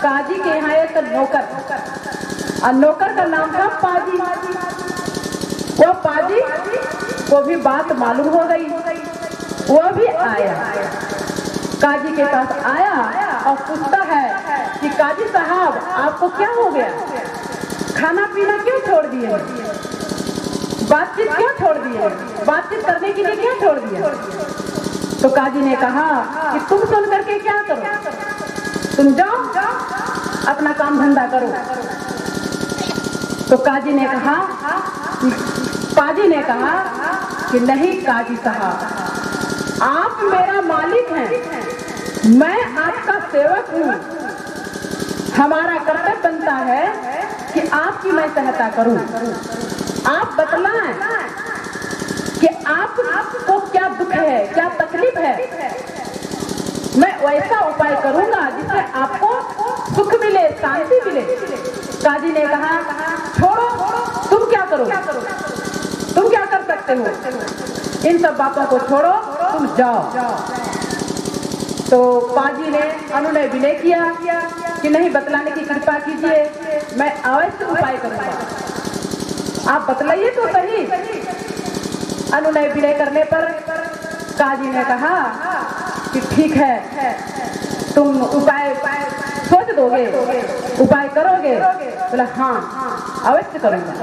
काजी के यहाँ एक नौकर और नौकर का नाम था पाजी। वो पाजी को भी बात मालूम हो गई, वो भी आया, काजी के पास आया और पूछता है कि काजी साहब आपको क्या हो गया, खाना पीना क्यों छोड़ दिए, बातचीत क्यों छोड़ दिए, बातचीत करने के लिए क्यों छोड़ दिए। तो काजी ने कहा कि तुम सुन करके क्या करो, तुम जाओ अपना काम धंधा करो। तो काजी ने कहा, पाजी ने कहा कि नहीं काजी साहब, आप मेरा मालिक हैं, मैं आपका सेवक हूँ, हमारा कर्तव्य बनता है कि आपकी मैं सहायता करूं। आप बतलाएं कि आपको क्या दुख है, क्या तकलीफ है, मैं वैसा उपाय करूंगा जिससे आपको सुख मिले, शांति मिले। काजी ने कहा छोड़ो, तुम क्या करो, तुम क्या कर सकते हो, इन सब बातों को छोड़ो, तुम जाओ। तो पाजी ने अनुनय विनय किया कि नहीं, बतलाने की कृपा कीजिए, मैं अवश्य उपाय करूंगा, आप बतलाइए तो सही। अनुनय विनय करने पर काजी ने कहा कि ठीक है, तुम उपाय सोच दोगे, उपाय करोगे। बोला हाँ अवश्य करूंगा।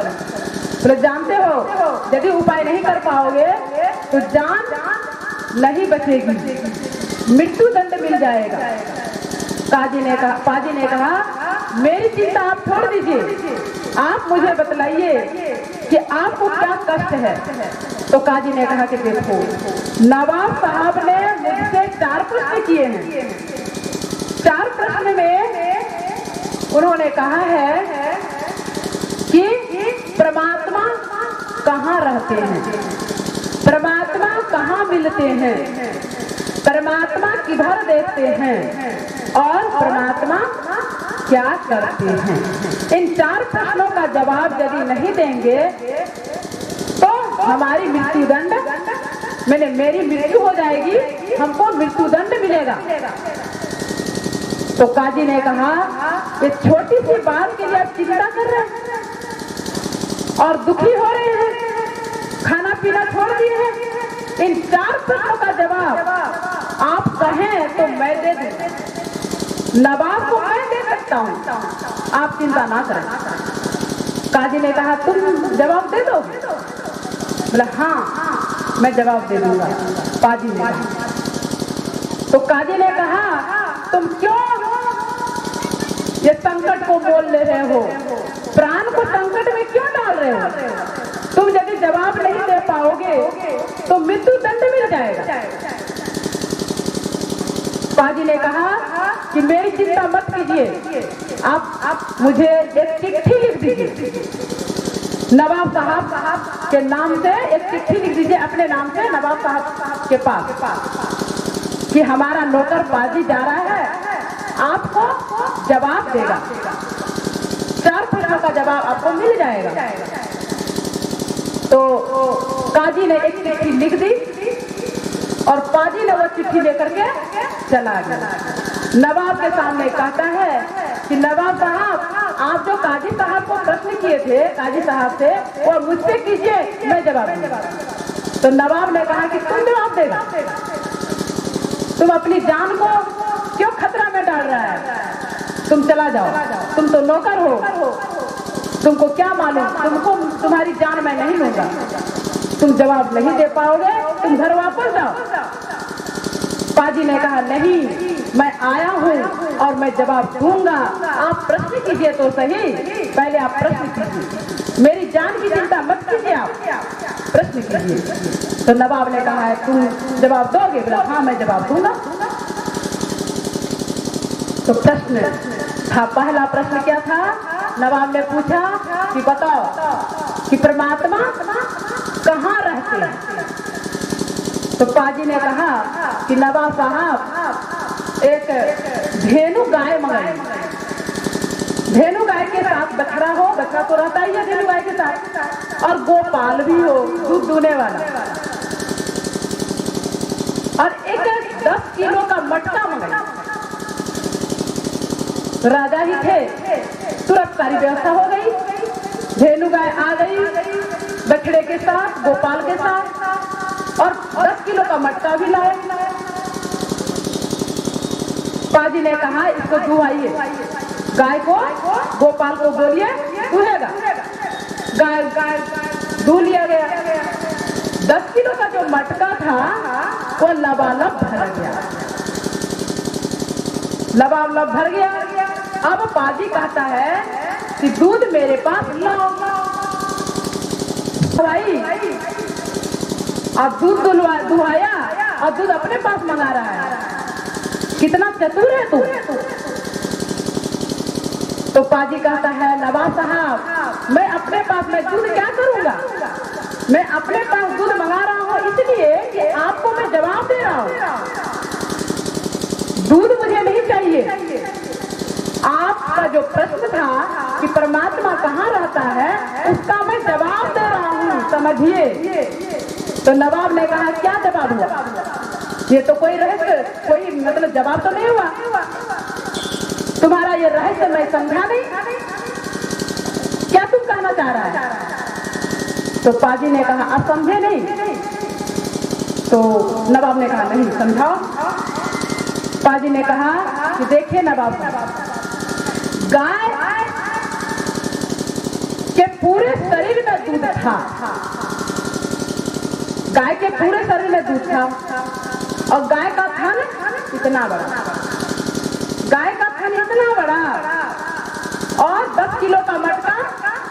बोले जानते हो यदि उपाय नहीं कर पाओगे तो जान नहीं बचेगी, मृत्यु दंड मिल जाएगा। पाजी ने कहा मेरी चिंता आप छोड़ दीजिए, आप मुझे बतलाइए कि आपको क्या कष्ट है। तो काजी ने कहा कि देखो, नवाब साहब ने मुझसे 4 प्रश्न किए हैं, 4 प्रश्न में उन्होंने कहा है कि परमात्मा कहाँ रहते हैं, परमात्मा कहाँ मिलते हैं, परमात्मा किधर देखते हैं और परमात्मा क्या करते हैं। इन 4 प्रश्नों का जवाब यदि नहीं देंगे तो हमारी मृत्यु दंड, मेरी मृत्यु हो जाएगी, हमको मृत्यु दंड मिलेगा। तो काजी ने कहा ये छोटी सी बात के लिए आप चिंता कर रहे हैं और दुखी हो रहे हैं, खाना पीना छोड़ दिए हैं, इन 4 प्रश्नों का जवाब आप कहें तो मैं दे दूं, नवाब को मैं दे सकता हूं, आप चिंता ना करें। काजी ने कहा तुम जवाब दे दो। बोला हाँ मैं जवाब दे दूंगा। पाजी ने कहा, तो काजी ने कहा तुम क्यों ये संकट को मोल ले रहे हो, प्राण को संकट में क्यों डाल रहे हो, तुम यदि जवाब नहीं दे पाओगे तो मृत्यु दंड मिल जाएगा। पाजी ने कहा कि मेरी चिंता मत कीजिए, आप मुझे एक चिट्ठी लिख दीजिए, नवाब साहब के नाम से एक चिट्ठी लिख दीजिए, अपने नाम से नवाब साहब के पास कि हमारा नौकर पाजी जा रहा है, आपको जवाब देगा, 4 प्रश्नों का जवाब आपको मिल जाएगा। तो काजी ने एक चिट्ठी लिख दी और पाजी ने वो चिट्ठी लेकर के चला गया। नवाब के सामने कहता है कि नवाब साहब आप जो काजी साहब को प्रश्न किए थे काजी साहब से, वो मुझसे कीजिए, मैं जवाब दूंगा। तो नवाब ने कहा कि तुम जवाब देगा, तुम अपनी जान को क्यों खतरा में डाल रहा है, तुम चला जाओ, तुम तो नौकर हो, तुमको क्या मालूम, तुमको तुम्हारी जान मैं नहीं लूंगा, तुम जवाब नहीं दे पाओगे, तुम घर वापस जाओ। पाजी ने कहा नहीं, मैं आया हूँ और मैं जवाब दूंगा, आप प्रश्न कीजिए तो सही, पहले आप प्रश्न कीजिए, मेरी जान की चिंता मत कीजिए, आप प्रश्न कीजिए। तो नवाब ने कहा है तुम जवाब दोगे? बोला हाँ मैं जवाब दूंगा। तो प्रश्न था, पहला प्रश्न क्या था, नवाब ने पूछा कि बताओ कि परमात्मा कहाँ रहते हैं। तो पाजी ने कहा कि नवाब साहब एक धेनु गाय मंगाई, धेनु गाय के साथ बछड़ा हो, बछड़ा तो रहता ही है धेनु गाय के साथ, और गोपाल भी हो दूध दूने वाला, और एक 10 किलो का मटका मंगाई। राजा ही थे, तुरंत सारी व्यवस्था हो गई। धेनु गाय आ गई बछड़े के साथ, गोपाल के साथ, और 10 किलो का मटका भी लाए। पाजी ने कहा इसको दुहाइए, गाय को गोपाल को बोलिए दुहेगा। गाय धो लिया गया। 10 किलो का जो मटका था वो लबालब भर गया, लबालब भर गया। अब पाजी कहता है कि दूध मेरे पास लाओ भाई। अब दूध दुहाया और दूध अपने पास मंगा रहा है। कितना चतुर है तू। तो पाजी कहता है नवाब साहब, मैं अपने पास में दूध क्या करूंगा, मैं अपने पास दूध मंगा रहा हूं इसलिए कि आपको मैं जवाब दे रहा हूं। दूध मुझे नहीं चाहिए। आपका जो प्रश्न था कि परमात्मा कहाँ रहता है, उसका मैं जवाब दे रहा हूँ, समझिए। तो नवाब ने कहा क्या जवाब हुआ, ये तो कोई रहस्य, कोई मतलब जवाब तो नहीं हुआ। तुम्हारा ये रहस्य मैं समझा नहीं, क्या तुम कहना चाह रहा है। तो पाजी ने कहा आप समझे नहीं। तो नवाब ने कहा नहीं समझाओ। पाजी ने कहा कि देखिए नवाब, गाय के पूरे शरीर में दूध था, गाय के पूरे शरीर में दूध था, और गाय का थन इतना बड़ा, गाय का थन इतना बड़ा, और 10 किलो का मटका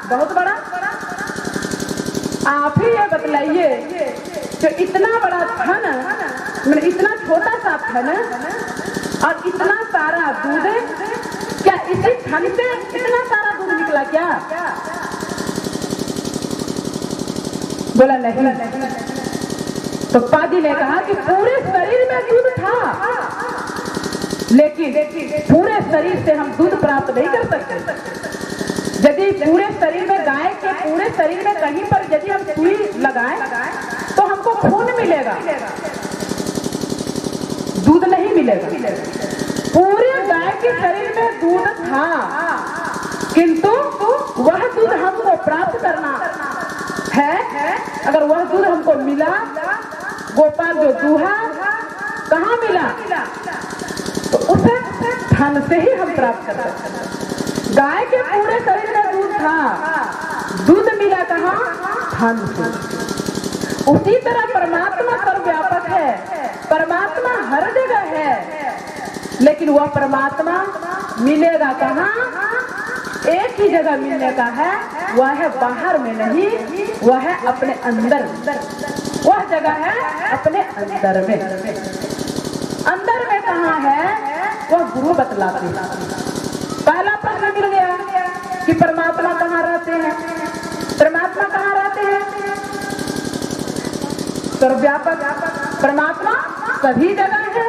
बहुत बड़ा। आप ही ये बतलाइए कि इतना बड़ा थन, मतलब इतना छोटा सा थन और इतना सारा दूध, क्या इसी थन से इतना सारा दूध निकला क्या। बोला नहीं। तो पाजी ने कहा कि पूरे शरीर में दूध था, लेकिन पूरे शरीर से हम दूध प्राप्त नहीं कर सकते। यदि पूरे शरीर में, गाय के पूरे शरीर में कहीं पर यदि हम सुई लगाएं तो हमको खून मिलेगा, दूध नहीं मिलेगा। पूरे गाय के शरीर में दूध था, किंतु वह दूध हमको प्राप्त करना है। अगर वह दूध हमको मिला, गोपाल जो दूहा कहाँ मिला, तो उसे धन से ही हम प्राप्त कर सकते हैं। गाय के पूरे शरीर में दूध था, दूध मिला कहाँ, धन से। उसी तरह परमात्मा सर्वव्यापक है, परमात्मा हर जगह है, लेकिन वह परमात्मा मिलेगा कहाँ, एक ही जगह मिलने का है, वह है बाहर में नहीं, वह है अपने अंदर। वह जगह है अपने अंदर में। अंदर में कहाँ है वह गुरु बतलाते हैं। पहला प्रश्न मिल गया कि परमात्मा कहाँ रहते हैं। परमात्मा कहाँ रहते हैं, सर्वव्यापक परमात्मा सभी जगह है।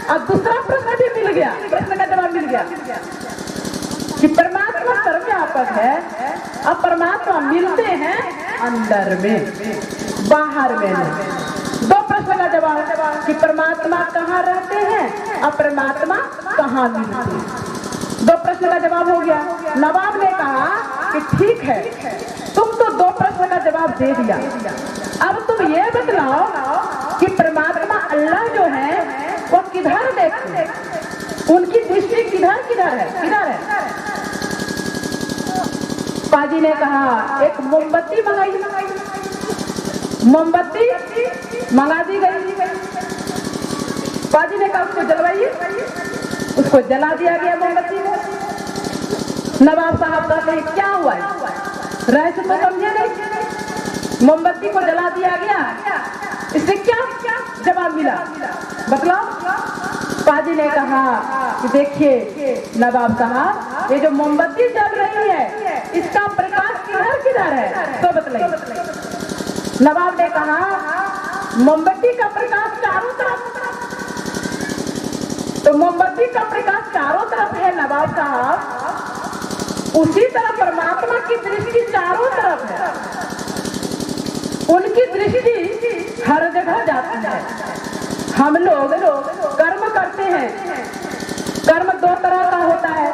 और दूसरा प्रश्न भी मिल गया, प्रश्न का जवाब मिल गया कि परमात्मा सर्वव्यापक है और परमात्मा मिलते हैं अंदर में, बाहर में नहीं। दो प्रश्न का जवाब कि परमात्मा कहाँ रहते हैं और परमात्मा कहाँ मिलते हैं। दो प्रश्न का जवाब हो गया। नवाब ने कहा कि ठीक है, तुम तो दो प्रश्न का जवाब दे दिया, अब तुम ये बतलाओ कि परमात्मा अल्लाह जो है वो किधर देखते हैं, उनकी दृष्टि किधर किधर है, किधर है। पाजी ने कहा एक मोमबत्ती मंगाई, मोमबत्ती मंगा दी गई। पाजी ने कहा उसको जलवाइए, उसको जला दिया गया मोमबत्ती को। नवाब साहब कहते हैं क्या हुआ है, रहस्य तो समझे नहीं, मोमबत्ती को जला दिया गया, इससे क्या जवाब मिला बतलाओ। पाजी ने कहा कि देखिए नवाब साहब, ये जो मोमबत्ती जल रही है इसका प्रकाश किधर किधर है तो बतलाइए। नवाब ने कहा मोमबत्ती का प्रकाश चारों तरफ, तो मोमबत्ती का प्रकाश चारों तरफ है नवाब साहब, उसी तरह परमात्मा की दृष्टि चारों तरफ है, उनकी दृष्टि हर जगह जाती है। हम लोग कर्म करते हैं, कर्म दो तरह का होता है,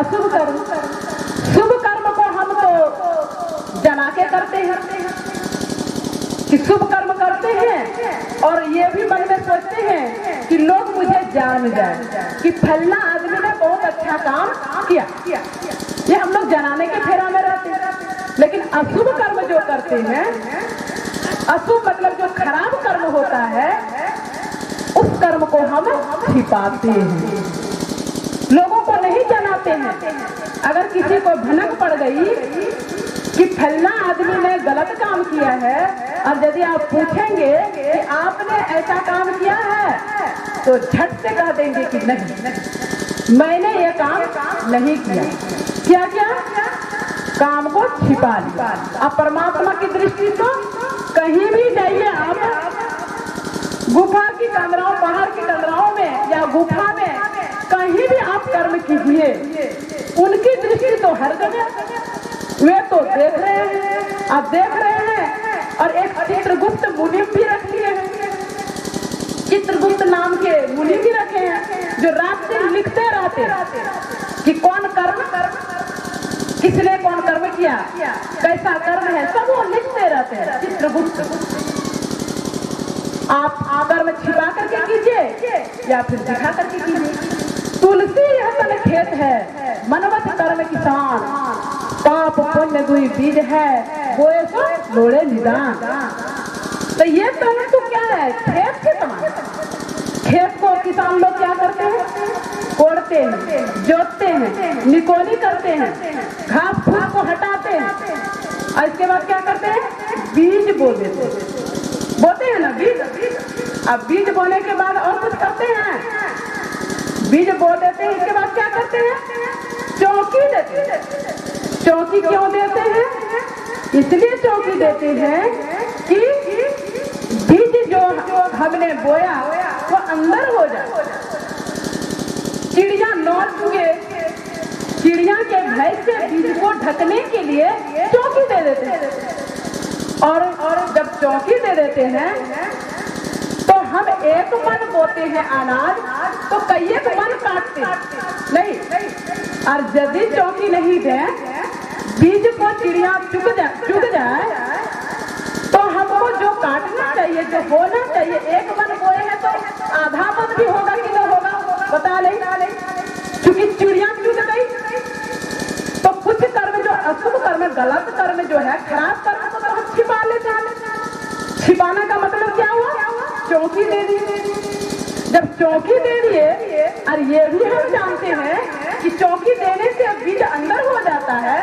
अशुभ कर्म। शुभ कर्म को हम तो जना के करते हैं कि शुभ कर्म करते हैं और ये भी मन में सोचते हैं कि लोग मुझे जान जाए कि फलना आदमी ने बहुत अच्छा काम किया। ये हम लोग जनाने के फेरा में रहते हैं। लेकिन अशुभ कर्म जो करते हैं, अशुभ मतलब जो खराब कर्म होता है, उस कर्म को हम छिपाते हैं, लोगों को नहीं जनाते हैं। अगर किसी को भनक पड़ गई कि फलना आदमी ने गलत काम किया है और यदि आप पूछेंगे कि आपने ऐसा काम किया है, तो झट से कह देंगे कि नहीं, मैंने ये काम नहीं किया। क्या किया? काम को छिपा लिया। अब परमात्मा की दृष्टि तो कहीं भी जाइए आप, गुफा की कंदराओं, पहाड़ की कंदराओं में या गुफा में कहीं भी आप कर्म कीजिए, उनकी दृष्टि तो हर जगह, वे तो देख रहे हैं, आप देख रहे हैं। और एक चित्रगुप्त मुनि भी रख लिए हैं, चित्रगुप्त नाम के मुनि भी रखे हैं, जो रात दिन लिखते रहते कि कौन कर्म, किसने कौन कर्म किया, कैसा कर्म है, सब वो लिखते रहते हैं। चित्रगुप्त। आप कर्म छिपा करके कीजिए या फिर दिखा करके कीजिए। तुलसी यह तन खेत है, मनवत कर्म किसान, पाप पुण्य दुई बीज है, बोए सो लोड़े निदान। तो ये तन तो क्या है? खेत के समान। खेत को किसान लोग क्या करते हैं? कोड़ते हैं, जोतते हैं, निकोनी करते हैं, घास फूस को हटाते हैं और इसके बाद क्या करते हैं? बीज बो देते हैं। बोते हैं ना बीज। अब बीज बोने के बाद और कुछ करते हैं? बीज बो देते हैं, इसके बाद क्या करते हैं? चौकी देते हैं। चौकी क्यों देते हैं? इसलिए चौकी देते हैं कि बीज जो हमने बोया वो अंदर हो जाए, चिड़िया न चुगे। चिड़िया के भय से बीज को ढकने के लिए चौकी दे देते हैं। और जब चौकी दे देते हैं तो हम एक मन बोते हैं अनाज, तो कई एक मन काटते नहीं। और यदि चौकी नहीं दें, बीज को चिड़िया चुग जाए तो हमको जो काटना चाहिए, जो होना चाहिए, एक मन बोए हैं तो आधा मन भी होगा कि नहीं होगा, बता ले। क्योंकि चिड़िया चुग गई तो कुछ कर्म जो अशुभ कर्म, गलत कर्म जो है, खराब कर्म को तो हम छिपा लेते हैं। छिपाने का मतलब क्या हुआ? चौकी दे दी। जब चौकी दे दिए, और ये भी हम जानते हैं कि चौकी देने से बीज अंदर हो जाता है।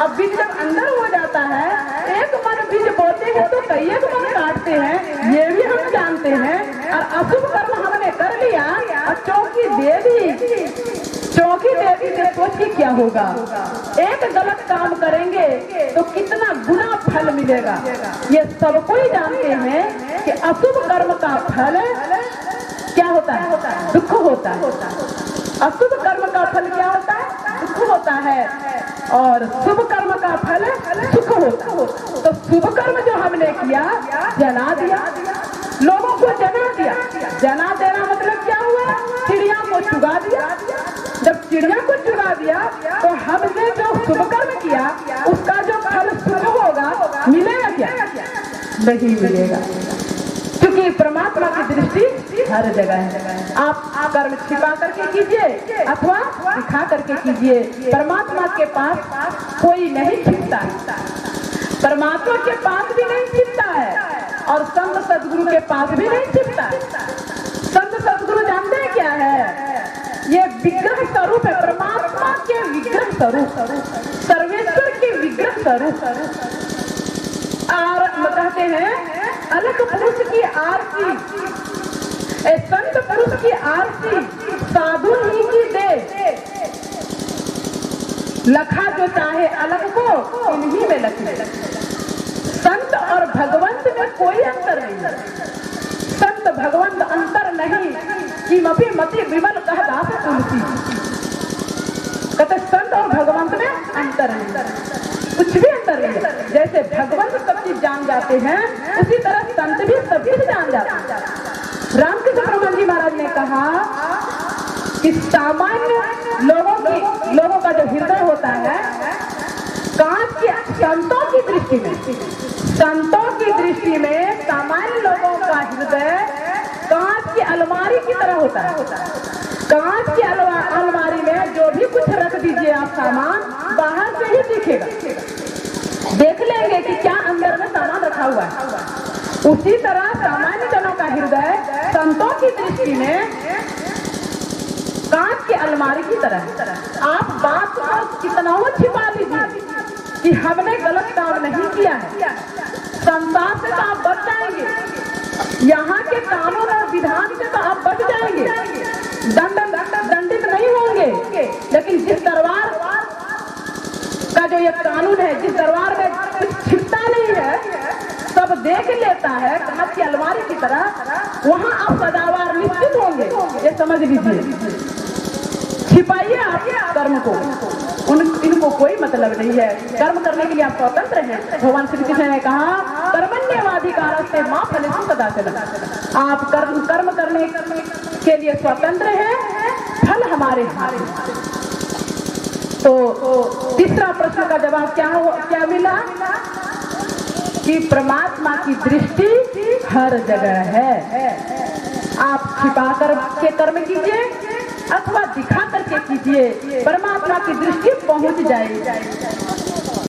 अब बीज जब अंदर हो जाता है, एक मन बीज बोते हैं तो कई एक मन काटते हैं, ये भी हम जानते हैं। और अशुभ कर्म हमने कर लिया और चौकी दे दी। चौकी दे दी तो सोचिए क्या होगा? एक गलत काम करेंगे तो कितना गुना फल मिलेगा। ये सब कोई जानते हैं कि अशुभ कर्म का फल क्या होता है? दुख होता है। अशुभ कर्म का फल क्या होता है? दुख होता है। और शुभ कर्म का फल सुख होता है। तो शुभ कर्म जो हमने किया, जना दिया, लोगों को जना दिया। जना देना मतलब क्या हुआ? चिड़िया को चुगा दिया। जब चिड़िया को चुगा दिया तो हमने जो शुभ कर्म किया उसका जो फल सुख होगा, मिलेगा क्या? नहीं मिलेगा, क्योंकि परमात्मा की दृष्टि हर जगह है। आप कर्म छिपा करके कीजिए अथवा दिखा करके कीजिए, परमात्मा के पास कोई नहीं छिपता। परमात्मा के पास भी नहीं छिपता है और संत सदगुरु के पास भी नहीं छिपता। संत सदगुरु जानते हैं क्या है? ये विग्रह स्वरूप है, परमात्मा के विग्रह स्वरूप, सर्वेश्वर के विग्रह स्वरूप। और कहते हैं अलग पुरुष की आरती, संत पुरुष की आरती साधु ही की दे। लखा जो चाहे अलग को इन्हीं में लखे। संत और भगवंत में कोई अंतर नहीं। संत भगवंत अंतर नहीं कि मपी मति विमल कह दास तुलसी। कहते संत और भगवंत में अंतर नहीं, कुछ भी अंतर नहीं है। जैसे भगवंत सब चीज जान जाते हैं, उसी तरह संत भी सब चीज जान जाते हैं। रामकृष्ण परमहंस जी महाराज ने कहा कि सामान्य लोगों का जो हृदय होता है कांच के, संतों की दृष्टि में सामान्य लोगों का हृदय कांच की अलमारी की तरह होता है। कांच की अलमारी में जो भी कुछ रख दीजिए आप सामान, बाहर से ही दिखेगा, देख लेंगे कि क्या अंदर में सामान रखा हुआ है। उसी तरह सामान्य जनों का हृदय संतों की दृष्टि में कांच की अलमारी की तरह है। आप बात को कितना हो छिपा लीजिए कि हमने गलत काम नहीं किया है, संसार से तो आप बच जाएंगे, यहाँ के कानून और विधान से तो आप बच जाएंगे, दंडित नहीं होंगे। लेकिन जिस दरबार का जो ये कानून है, जिस दरबार में कुछ छिपता नहीं है, सब देख लेता है कांच की अलमारी की तरह, वहां आप सदावार निश्चित होंगे, ये समझ लीजिए। छिपाइए आप कर्म को, इनको कोई मतलब नहीं है। कर्म करने के लिए आप स्वतंत्र हैं। भगवान श्री कृष्ण ने कहा कर्मण्येवाधिकारस्ते से मां फलेषु कदाचन, आप कर्म करने के लिए स्वतंत्र हैं, फल हमारे हाथ में। तो तीसरा प्रश्न का जवाब क्या मिला कि परमात्मा की दृष्टि हर जगह है। आप छिपा कर के कर्म कीजिए अथवा दिखा करके कीजिए, परमात्मा की दृष्टि पहुंच जाएगी।